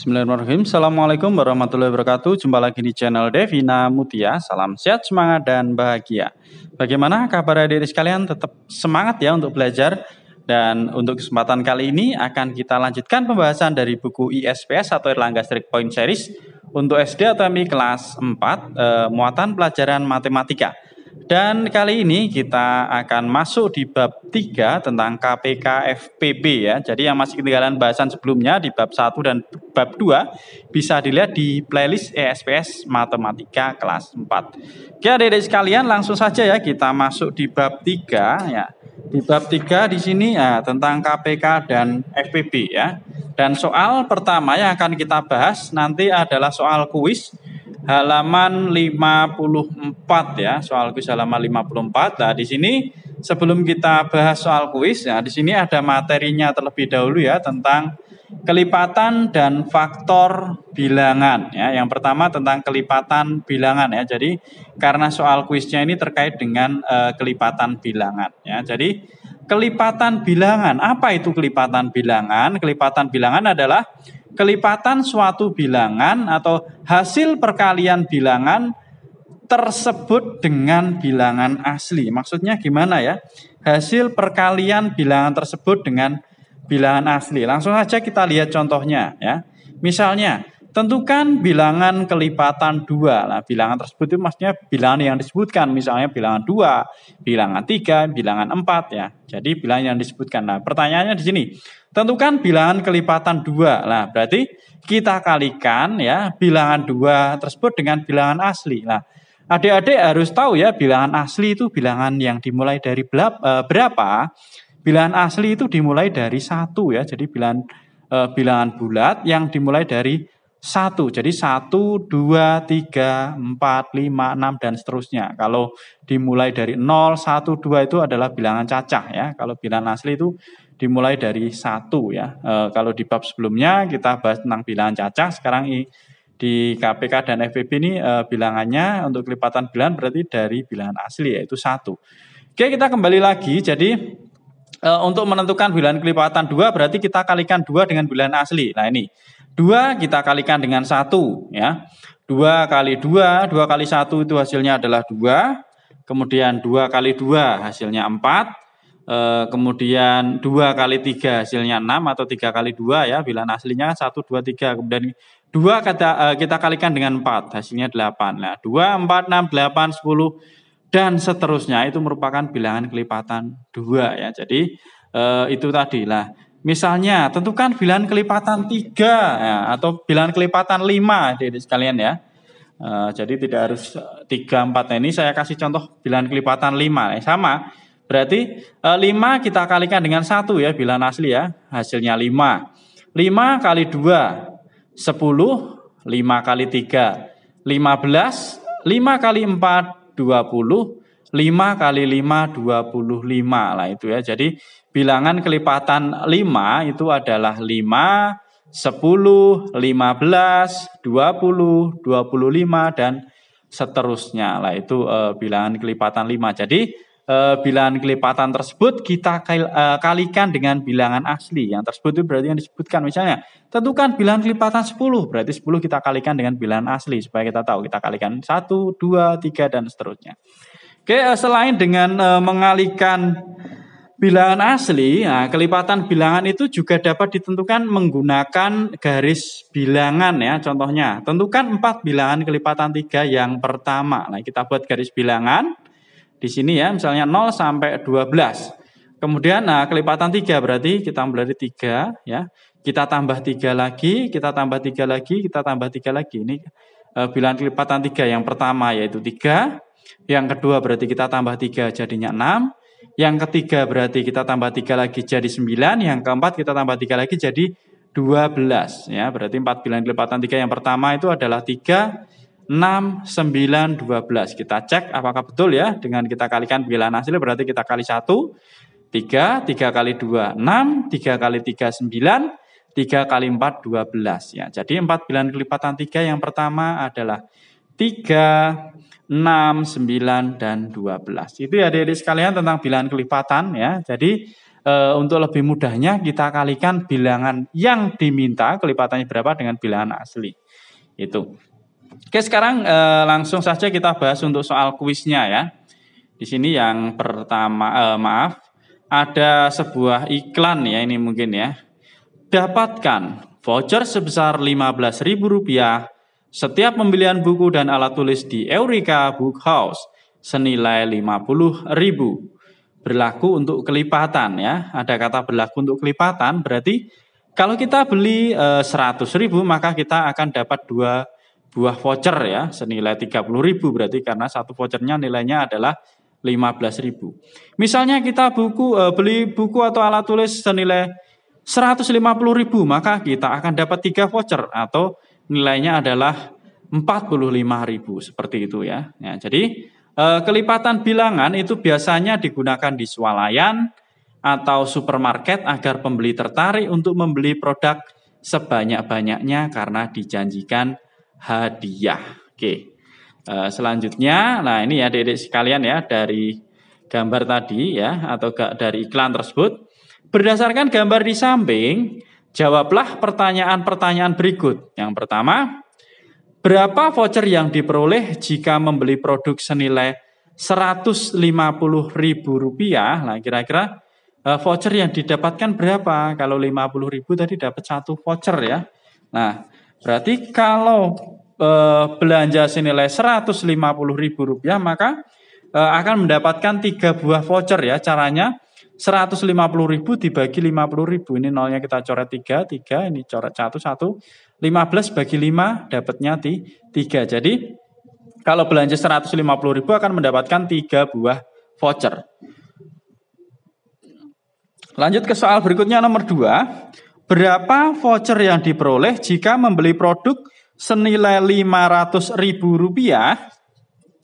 Bismillahirrahmanirrahim. Assalamualaikum warahmatullahi wabarakatuh. Jumpa lagi di channel Devina Mutia. Salam sehat, semangat, dan bahagia. Bagaimana kabar adik-adik sekalian? Tetap semangat ya untuk belajar. Dan untuk kesempatan kali ini akan kita lanjutkan pembahasan dari buku ISPS atau Erlangga Strict Point Series untuk SD atau MI kelas 4, muatan pelajaran matematika. Dan kali ini kita akan masuk di bab 3 tentang KPK FPB ya. Jadi yang masih ketinggalan bahasan sebelumnya di bab 1 dan bab 2 bisa dilihat di playlist ESPS Matematika kelas 4. Oke adik-adik sekalian, langsung saja ya kita masuk di bab 3 ya. Di bab 3 di sini ya tentang KPK dan FPB ya. Dan soal pertama yang akan kita bahas nanti adalah soal kuis halaman 54 ya, soal kuis halaman 54. Nah, di sini sebelum kita bahas soal kuis, ya di sini ada materinya terlebih dahulu ya tentang kelipatan dan faktor bilangan ya. Yang pertama tentang kelipatan bilangan ya. Jadi karena soal kuisnya ini terkait dengan kelipatan bilangan ya. Jadi kelipatan bilangan, apa itu kelipatan bilangan? Kelipatan bilangan adalah kelipatan suatu bilangan atau hasil perkalian bilangan tersebut dengan bilangan asli. Maksudnya gimana ya? Hasil perkalian bilangan tersebut dengan bilangan asli. Langsung saja kita lihat contohnya ya. Misalnya, tentukan bilangan kelipatan 2. Nah, bilangan tersebut itu maksudnya bilangan yang disebutkan. Misalnya bilangan 2, bilangan 3, bilangan 4 ya. Jadi bilangan yang disebutkan. Nah, pertanyaannya di sini. Tentukan bilangan kelipatan 2. Nah, berarti kita kalikan ya bilangan 2 tersebut dengan bilangan asli. Nah, adik-adik harus tahu ya bilangan asli itu bilangan yang dimulai dari berapa? Bilangan asli itu dimulai dari 1 ya. Jadi bilangan bulat yang dimulai dari 1. Jadi 1, 2, 3, 4, 5, 6 dan seterusnya. Kalau dimulai dari 0, 1, 2 itu adalah bilangan cacah ya. Kalau bilangan asli itu dimulai dari 1 ya. Kalau di bab sebelumnya kita bahas tentang bilangan cacah, sekarang di KPK dan FPB ini bilangannya untuk kelipatan bilangan berarti dari bilangan asli yaitu 1. Oke, kita kembali lagi. Jadi untuk menentukan bilangan kelipatan 2 berarti kita kalikan 2 dengan bilangan asli. Nah, ini 2 kita kalikan dengan 1 ya. 2 kali 2, 2 kali 1 itu hasilnya adalah 2. Kemudian 2 kali 2 hasilnya 4. Kemudian 2 kali 3 hasilnya 6 atau 3 kali 2 ya, bilangan aslinya 1, 2, 3. Kemudian 2 kita kalikan dengan 4 hasilnya 8. Nah, 2, 4, 6, 8, 10 dan seterusnya itu merupakan bilangan kelipatan 2 ya. Jadi itu tadi lah. Misalnya tentukan bilangan kelipatan 3 ya, atau bilangan kelipatan 5 adik-adik sekalian ya. Jadi tidak harus 3, 4. Nah, ini saya kasih contoh bilangan kelipatan 5 ya, sama. Berarti 5 kita kalikan dengan 1 ya, bilangan asli ya. Hasilnya 5. 5 kali 2, 10. 5 kali 3, 15. 5 kali 4, 20. 5 kali 5, 25. Lah itu ya. Jadi bilangan kelipatan 5 itu adalah 5, 10, 15, 20, 25 dan seterusnya. Lah itu bilangan kelipatan 5. Jadi bilangan kelipatan tersebut kita kalikan dengan bilangan asli. Yang tersebut itu berarti yang disebutkan. Misalnya, tentukan bilangan kelipatan 10. Berarti 10 kita kalikan dengan bilangan asli. Supaya kita tahu, kita kalikan 1, 2, 3, dan seterusnya. Oke, selain dengan mengalikan bilangan asli, nah, kelipatan bilangan itu juga dapat ditentukan menggunakan garis bilangan ya. Contohnya, tentukan 4 bilangan kelipatan 3 yang pertama. Nah, kita buat garis bilangan. Di sini ya, misalnya 0 sampai 12. Kemudian nah kelipatan 3 berarti kita mulai dari 3 ya. Kita tambah 3 lagi, kita tambah 3 lagi, kita tambah 3 lagi. Ini bilangan kelipatan 3 yang pertama yaitu 3. Yang kedua berarti kita tambah 3 jadinya 6. Yang ketiga berarti kita tambah 3 lagi jadi 9. Yang keempat kita tambah 3 lagi jadi 12 ya. Berarti 4 bilangan kelipatan 3 yang pertama itu adalah 3, 6, 9, 12. Kita cek apakah betul ya. Dengan kita kalikan bilangan asli berarti kita kali 1, 3, 3 kali 2, 6, 3 kali 3, 9, 3 kali 4, 12 ya. Jadi 4 bilangan kelipatan 3 yang pertama adalah 3, 6, 9, dan 12. Itu ya adik-adik sekalian tentang bilangan kelipatan ya. Jadi untuk lebih mudahnya kita kalikan bilangan yang diminta kelipatannya berapa dengan bilangan asli. Itu. Oke, sekarang langsung saja kita bahas untuk soal kuisnya ya. Di sini yang pertama, ada sebuah iklan ya, ini mungkin ya. Dapatkan voucher sebesar Rp15.000 setiap pembelian buku dan alat tulis di Eureka Book House senilai Rp50.000. Berlaku untuk kelipatan ya. Ada kata berlaku untuk kelipatan, berarti kalau kita beli 100.000 maka kita akan dapat 2 buah voucher ya senilai 30.000, berarti karena satu vouchernya nilainya adalah 15.000. Misalnya kita beli buku atau alat tulis senilai 150.000, maka kita akan dapat 3 voucher atau nilainya adalah 45.000 seperti itu ya. Ya, jadi kelipatan bilangan itu biasanya digunakan di swalayan atau supermarket agar pembeli tertarik untuk membeli produk sebanyak-banyaknya karena dijanjikan hadiah. Oke. Selanjutnya, nah ini ya adik-adik sekalian ya, dari gambar tadi ya atau dari iklan tersebut, berdasarkan gambar di samping, jawablah pertanyaan-pertanyaan berikut. Yang pertama, berapa voucher yang diperoleh jika membeli produk senilai Rp150.000? Nah, kira-kira voucher yang didapatkan berapa? Kalau 50.000 tadi dapat 1 voucher ya. Nah, berarti kalau belanja senilai Rp150.000 maka akan mendapatkan 3 buah voucher ya. Caranya 150.000 dibagi 50.000. Ini nolnya kita coret 3, ini coret 1, 15 bagi 5 dapatnya 3. Jadi kalau belanja 150.000 akan mendapatkan 3 buah voucher. Lanjut ke soal berikutnya nomor 2. Berapa voucher yang diperoleh jika membeli produk senilai Rp500.000?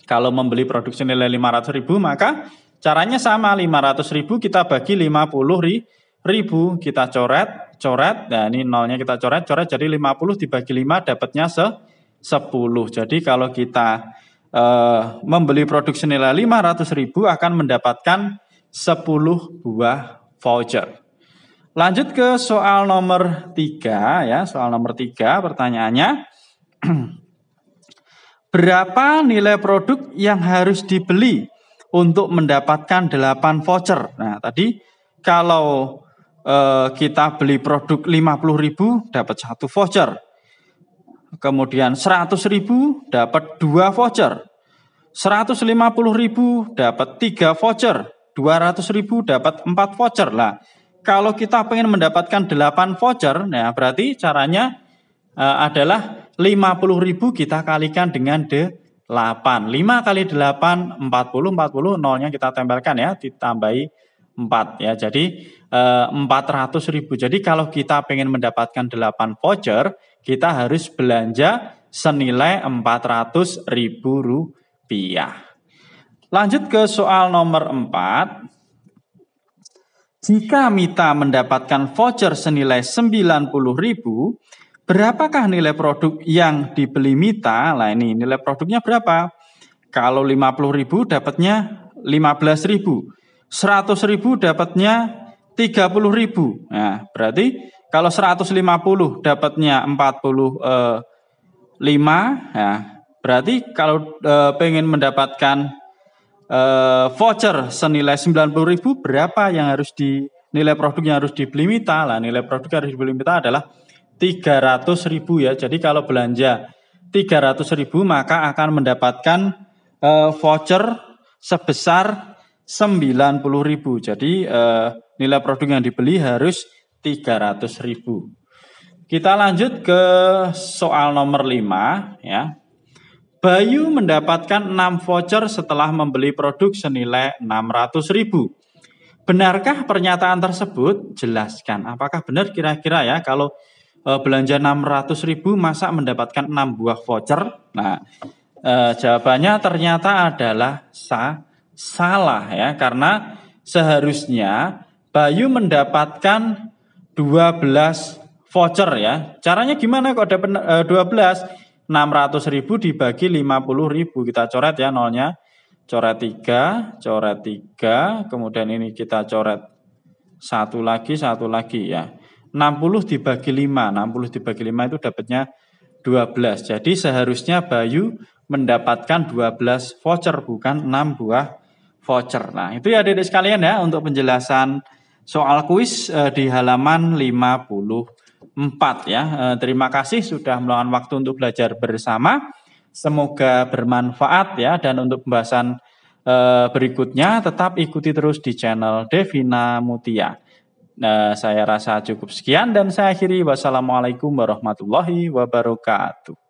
Kalau membeli produk senilai Rp500.000 maka caranya sama, 500.000 kita bagi 50.000, kita coret, nah ini nolnya kita coret, jadi 50 dibagi 5 dapatnya 10. Jadi kalau kita membeli produk senilai Rp500.000 akan mendapatkan 10 buah voucher. Lanjut ke soal nomor 3 ya, soal nomor 3 pertanyaannya. Berapa nilai produk yang harus dibeli untuk mendapatkan 8 voucher? Nah, tadi kalau kita beli produk 50.000 dapat 1 voucher. Kemudian 100.000 dapat 2 voucher. 150.000 dapat 3 voucher. 200.000 dapat 4 voucher. Lah, kalau kita pengen mendapatkan 8 voucher, nah berarti caranya adalah 50.000 kita kalikan dengan 8. 5 kali 8, 40, nolnya kita tempelkan ya, ditambahi 4 ya. Jadi 400.000. Jadi kalau kita pengen mendapatkan 8 voucher, kita harus belanja senilai Rp400.000. Lanjut ke soal nomor 4. Jika Mita mendapatkan voucher senilai Rp90.000, berapakah nilai produk yang dibeli Mita? Nah ini nilai produknya berapa? Kalau 50.000 dapatnya 15.000. 100.000 dapatnya 30.000. Nah, berarti kalau 150 dapatnya 45, ya, berarti kalau pengen mendapatkan voucher senilai 90.000, berapa yang harus nilai produk yang harus dibeli Mita? Lah, nilai produk yang harus dibeli Mita adalah 300.000 ya. Jadi kalau belanja 300.000 maka akan mendapatkan voucher sebesar 90.000. Jadi nilai produk yang dibeli harus 300.000. Kita lanjut ke soal nomor 5 ya. Bayu mendapatkan 6 voucher setelah membeli produk senilai 600.000. Benarkah pernyataan tersebut? Jelaskan. Apakah benar kira-kira ya kalau belanja 600.000 masa mendapatkan 6 buah voucher? Nah, jawabannya ternyata adalah salah ya, karena seharusnya Bayu mendapatkan 12 voucher ya. Caranya gimana kok dapat 12? 600.000 dibagi 50.000, kita coret ya nolnya. Coret 3, kemudian ini kita coret Satu lagi ya. 60 dibagi 5. 60 dibagi 5 itu dapatnya 12. Jadi seharusnya Bayu mendapatkan 12 voucher, bukan 6 buah voucher. Nah, itu ya adik-adik sekalian ya untuk penjelasan soal kuis di halaman 54 ya. Terima kasih sudah meluangkan waktu untuk belajar bersama. Semoga bermanfaat ya, dan untuk pembahasan berikutnya tetap ikuti terus di channel Devina Mutia. Saya rasa cukup sekian dan saya akhiri. Wassalamualaikum warahmatullahi wabarakatuh.